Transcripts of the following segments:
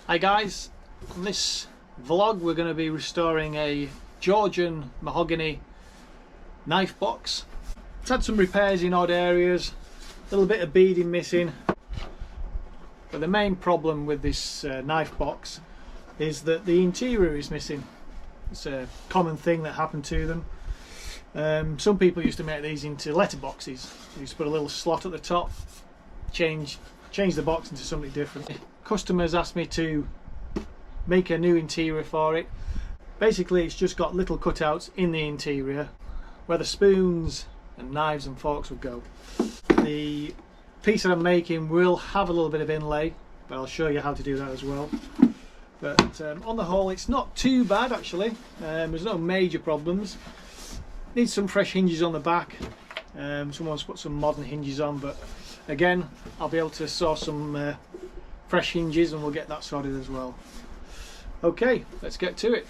Hi guys, on this vlog we're going to be restoring a Georgian mahogany knife box. It's had some repairs in odd areas, a little bit of beading missing, but the main problem with this knife box is that the interior is missing. It's a common thing that happened to them. Some people used to make these into letter boxes. They used to put a little slot at the top, change the box into something different. Customers asked me to make a new interior for it. Basically it's just got little cutouts in the interior where the spoons and knives and forks would go. The piece that I'm making will have a little bit of inlay, but I'll show you how to do that as well. But on the whole it's not too bad actually. There's no major problems. Needs some fresh hinges on the back. Someone's put some modern hinges on, but again I'll be able to source some fresh hinges and we'll get that sorted as well. Okay, let's get to it.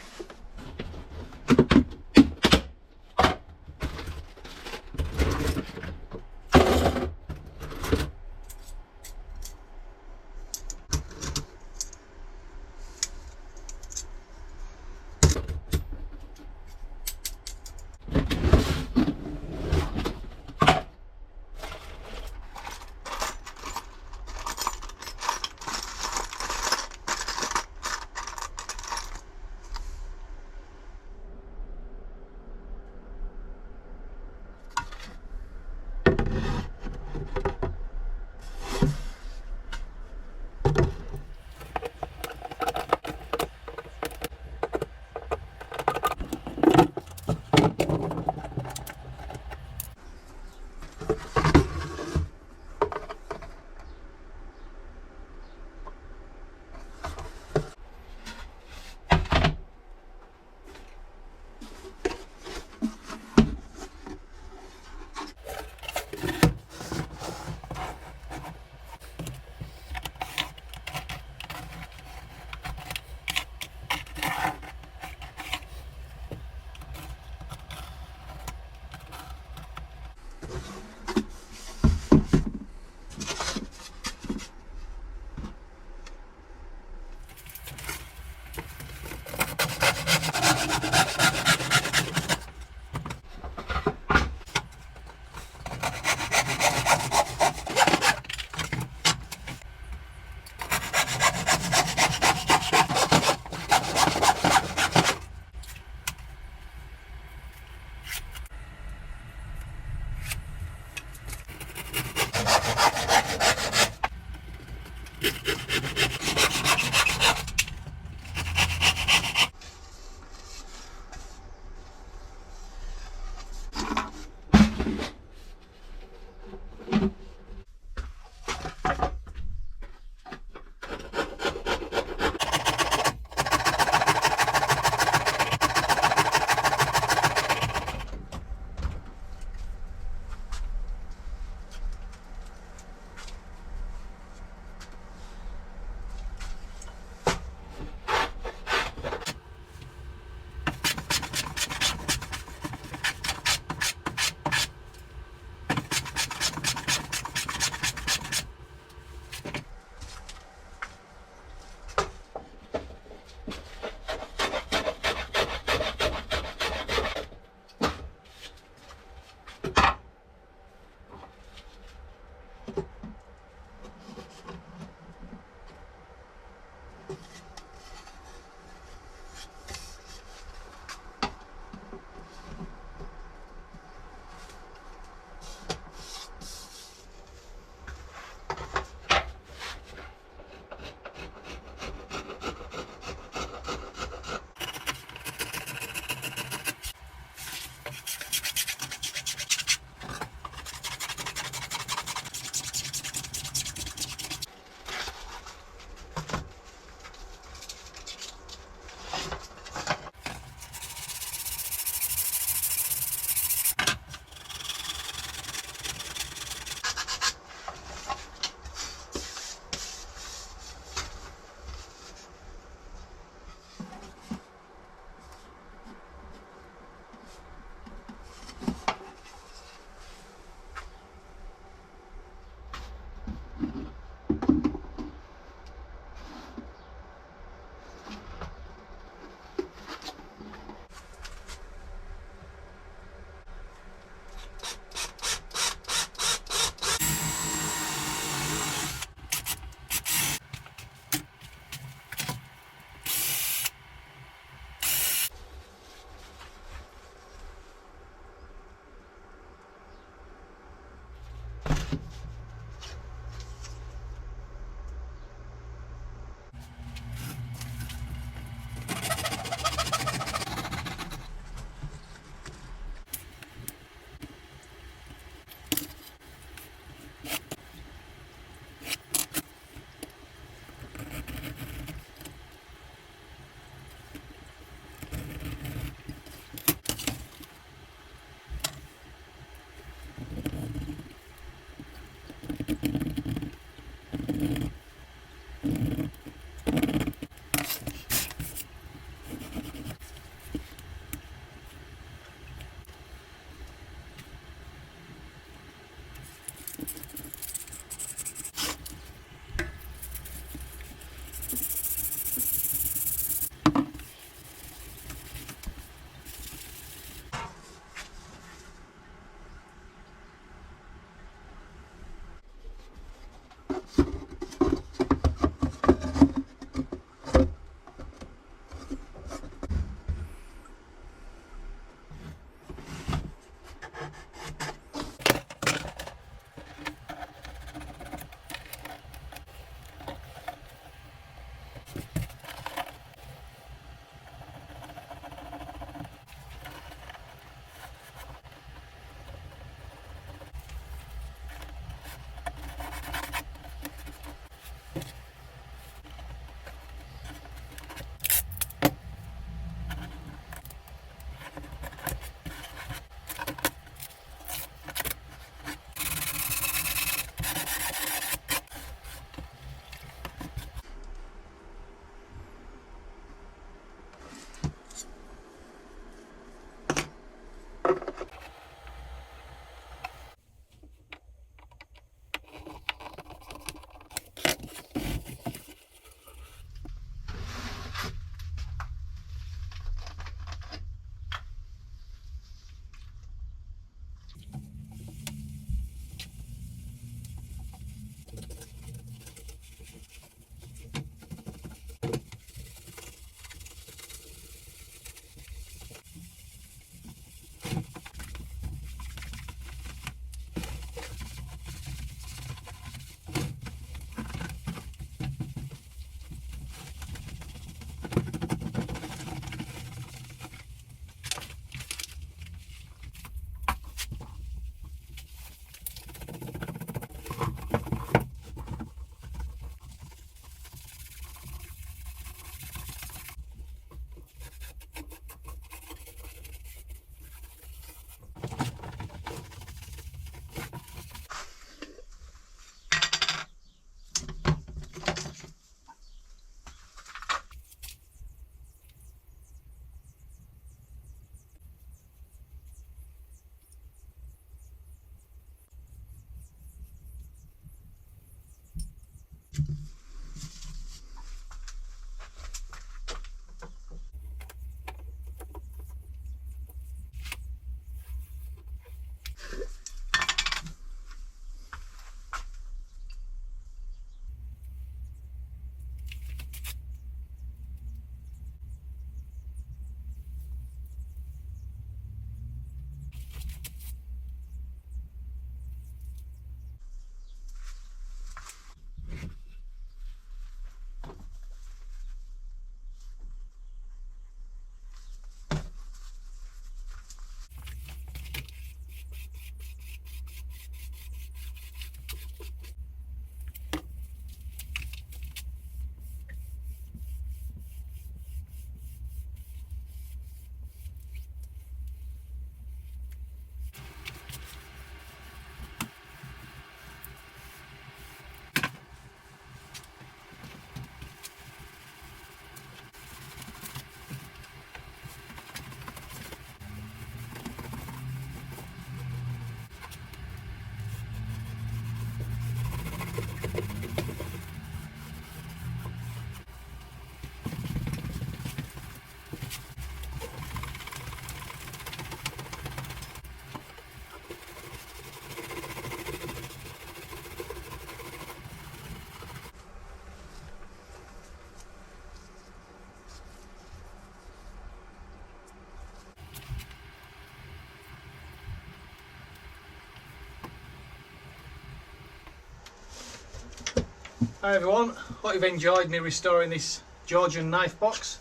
Hi everyone, hope you've enjoyed me restoring this Georgian knife box.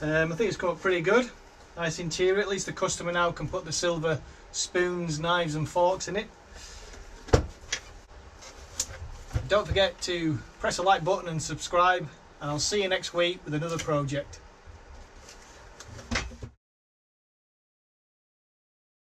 I think it's come up pretty good. Nice interior, at least the customer now can put the silver spoons, knives and forks in it. Don't forget to press the like button and subscribe, and I'll see you next week with another project.